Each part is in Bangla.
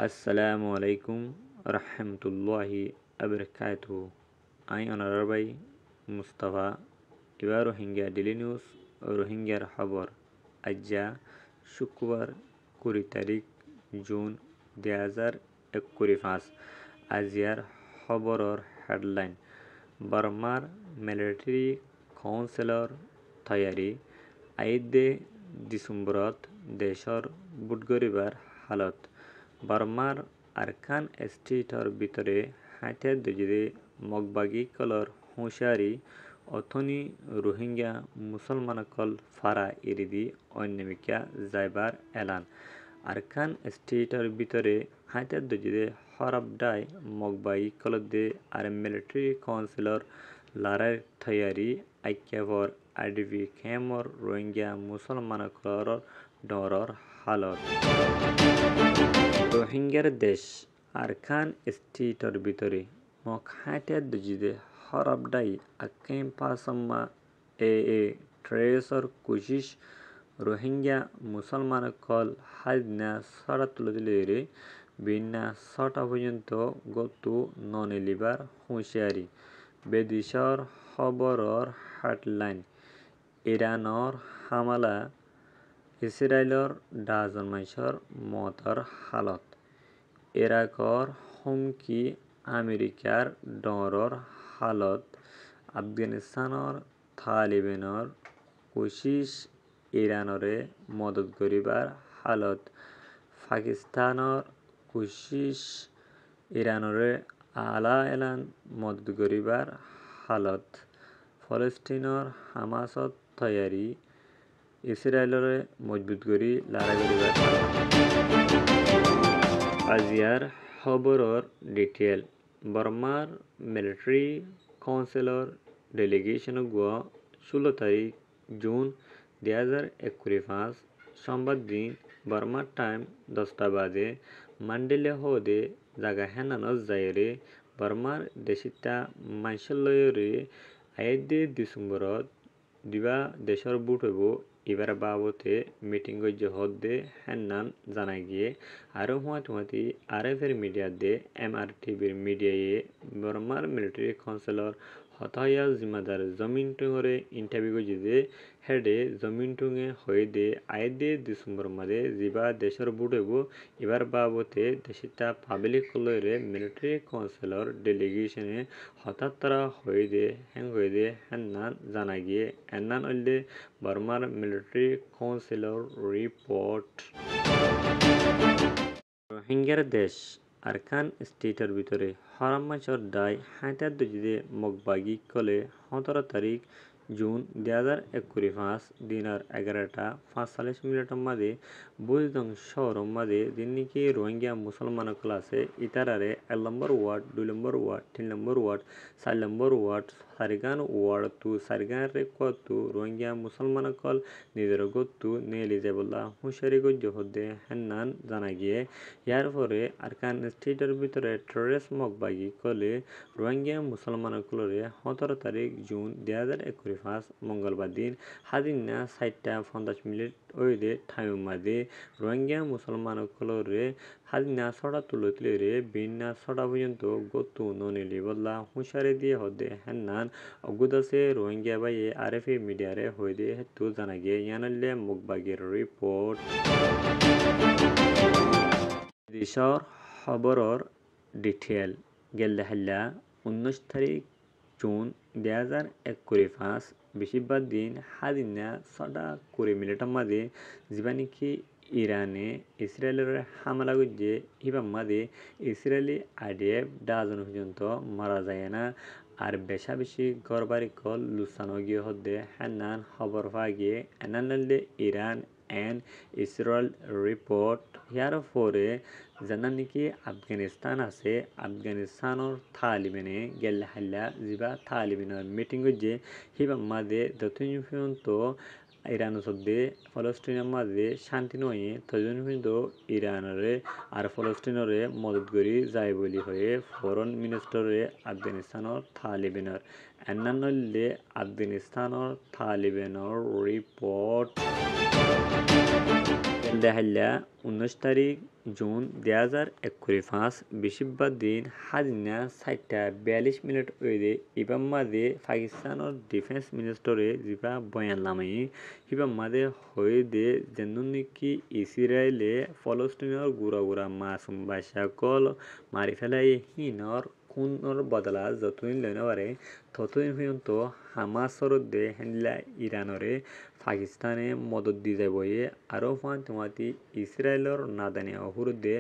আসসালামু আলাইকুম রহমতুল্লাহি আবরকাতুহু। আই অনারার ভাই মুস্তাফা এবার রোহিঙ্গা ডেলি নিউজ রোহিঙ্গার খবর আজ্জা শুক্রবার 20 তারিখ জুন 2025। আজিয়ার খবরের হেডলাইন বার্মার মিলিটারি কাউন্সিলর তৈয়ারি 8 ডিসেম্বরত দেশৰ বুটগৰিবাৰ হালত বার্মার আরকান স্টেটর ভিতরে হাতে দজিদে মগবাগি কলর হুঁশিয়ারি অথনি রোহিঙ্গা মুসলমানকল ফারা ইরিদি অন্যমিকা যাইবার এলান আরকান স্টেটর ভিতরে হাতে দজিদে হরবডাই মগবাগি কলদে আর মিলিটারি কাউন্সিলর লারার থয়ারি আইক্যাভর আইডিভি খেমর রোহিঙ্গা মুসলমানকলর ডরর হালত রোহিঙ্গার দেশ আরকান স্টেটর ভিতরে মক হাতে দজিদে হরবডাই আকেম পাসমা এ ট্রেসর কুশিস রোহিঙ্গা মুসলমান কল হাজনা সরা তুলে দিলে বিনা ছটা পর্যন্ত গতু ননিলিবার হুঁশিয়ারি বেদিশর খবরর হেডলাইন ইরানর হামালা ইসরায়েলর ডাজন মাইসর মতর হালত ইরাকর হুমকি আমেরিকার ডরর হালত আফগানিস্তানৰ তালিবানৰ কোশিশ ইরানরে মদত করিবার হালত পাকিস্তানৰ কোশিশ ইরানরে আলা এলান মদত করিবার হালত ফলস্তিনৰ হামাসত তৈয়ারি ইসরায়েলরে মজবুত করি লড়াই করিবার আজিয়ার খবরর ডিটেল বার্মার মিলিটারি কাউন্সিলর ডেলিগেশন গুয়া 16 তারিখ জুন 2025 সোমবার দিন বার্মার টাইম 10টা বাজে মান্ডেলে হদে জাগা হেনানস যায়রে বার্মার দেশিতা মাইশলয়রে 8 ডিসেম্বরত দিবা দেশর বুট হইব এবার বাবতে মিটিং গজ্য হদে হেনান জানাই গিয়ে আরও হুয়াতি আরএফের মিডিয়া দে MRTVর মিডিয়ায়ে বার্মার মিলিটারি কাউন্সিলর হতাইয়া জিম্মাদার জমিন টুঙরে ইন্টারভিউ গজিদে হেডে জমিন টুঙে হয়ে দে 8 ডিসেম্বর মাদে জিবা দেশের বুট হইব এবার বাবতে দেশিতা পাবলিক কলরে মিলিটারি কাউন্সিলর ডেলিগেশনে হঠাৎ তারা হয়ে দে হেনান জানা গিয়ে এনান অলদে বার্মার মিলিটারি কাউন্সিলর রিপোর্ট রোহিঙ্গার দেশ আরকান স্টেটের ভিতরে হরামাচর দায় হাঁটার দজিদে মগবাগি কলে 17 তারিখ জুন 2025 দিনার 11টা 45 মাদে বুজদং শহর মাদে দিননিকি রোহিঙ্গা মুসলমান ক্লাসে ইতারারে 1 নম্বর ওয়ার্ড 2 নম্বর ওয়ার্ড 3 নম্বর ওয়ার্ড 4 নম্বর ওয়ার্ড সারিগান ওয়ার্ড তু সারিগান রে কতু রোহিঙ্গা মুসলমান কল নিজের গতু নেলি যাবল্লা হুঁশিয়ারি গজ্য হদে হেনান জানা গিয়ে ইয়ার পরে আরকান স্টেটের ভিতরে টেররিস্ট মগবাগি কলে রোহিঙ্গা মুসলমান কলরে 17 তারিখ জুন 2025 মঙ্গলবার দিন হাদিনা 4:50 ওইদে টাইম মাদে রোহিঙ্গা মুসলমান কলরে হাদিনা ছড়া তুলে রে বিনা ছড়া পর্যন্ত গতু ননিলি বদলা হুঁশিয়ারি দিয়ে হদে হেনান অগুদাসে রোহিঙ্গা বাইয়ে আরএফএ মিডিয়ারে হইদে হেতু জানা গিয়ে ইয়ানলে মগবাগির রিপোর্ট দেশর খবরর ডিটেল গেল্লাহাল্লা 19 তারিখ জুন 2025 বেশিরভাগ দিন হাদিনা 6:20 মাদে জিবানিকি ইরানে ইসরায়েলের হামলা গজ্জে হিবাম মাদে ইসরায়েলি আইডিএফ ডাজন পর্যন্ত মারা যায় না আর বেশি গড়বাড়ি কল লুসানো গিয়ে হদে হেনান খবর পা গিয়ে এনানলে ইরান এন্ড ইসরায়েল রিপোর্ট ইয়ার পরে জানা নাকি আফগানিস্তান আছে আফগানিস্তানের তালিবানে গেলে হাল্লা জিবা তালিবানের মিটিং যে হিবা মাদে দক্ষিণ পর্যন্ত ইরান সদ্যে ফলস্তিনের মাঝে শান্তি নয় তজন পর্যন্ত ইরানরে আর ফলস্তিনরে মদত করি যায় বলি হয়ে ফরেন মিনিস্টারে আফগানিস্তানের তালিবানের এনানলে আফগানিস্তানের তালিবানের রিপোর্ট দেহাল্লা 19 তারিখ জুন 2021 বৃহস্পতিবার দিন হাজিনা 4:42 ওইদে ইবাম মাদে পাকিস্তানের ডিফেন্স মিনিস্টারে জিবা বয়ান লামাই ইবাম মাদে হইদে যেনকি ইসরায়েলে ফলস্তিনের গুড়া গুড়া মাসুম বাসা কল মারি ফেলাই হিনর খুনের বদলা যতদিন লইনে পারে ততদিন পর্যন্ত হামাসর দে হেনলা ইরানরে পাকিস্তানে মদত দি যাবয়ে আরও ফান্তিমাতি ইসরায়েলর নাদানিয়াহুর দে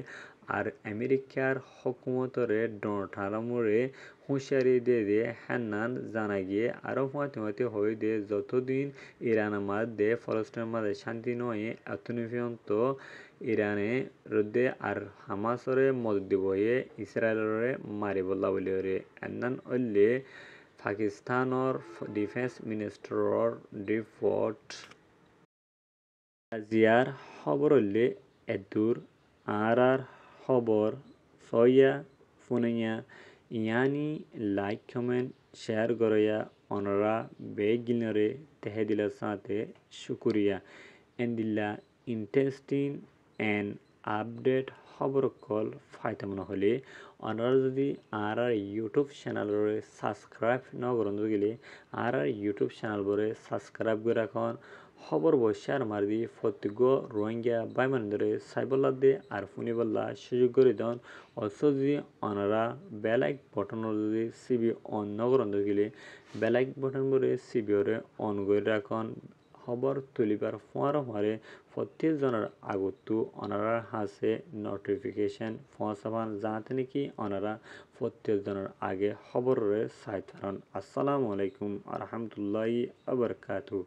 আর আমেরিকার হকুমতরে ডোনাল্ড ট্রাম্পরে হুঁশিয়ারি দে হান্নান জানা গিয়ে আরও ফান্তিমাতি হয়ে দে যতদিন ইরান মাঝে ফলস্তিনের মাঝে শান্তি নয় এতদিন পর্যন্ত ইরানে রোদে আর হামাসরে মদত দিবয়ে ইসরায়েলরে মারিব লাবলিয়রে এন্নান অল্লে পাকিস্তানৰ ডিফেন্স মিনিষ্টাৰৰ রিপোর্ট আজিয়ার খবর হলে এদুর আর খবর সয়া ফুনিয়া ইয়ানি লাইক কমেন্ট শেয়ার করিয়া অনরা বেগিনরে তেহে দিলার সাথে শুকুরিয়া এন্দিল্লা ইন্টারেস্টিং এন্ড আপডেট খবর কল ফাইতামন হলে অনারা যদি আর ইউটিউব চ্যানেলরে সাবস্ক্রাইব ন করুন গেলে আর ইউটিউব চ্যানেল বরে সাবস্ক্রাইব করে রাখন খবর বসার মারি ফতিগ রোহিঙ্গা বাইমানদরে সাইবল্লা দে আর ফুনিবল্লা সুযোগ করে দেন অলসো যদি অনারা বেলাইক বটনের যদি সিবি অন ন করুন গেলে বেলাইক বটন বরে সিবিওরে অন করে রাখন খবর তুলিবার ফোয়ার মারে প্রত্যেকজনের আগতো অনারার হাসে নোটিফিকেশন পৌঁছাবান যাতে নাকি অনারা প্রত্যেকজনের আগে খবরের সাইতারণ আসসালামু আলাইকুম আ রহমতুল্লাহি আবরকাতু।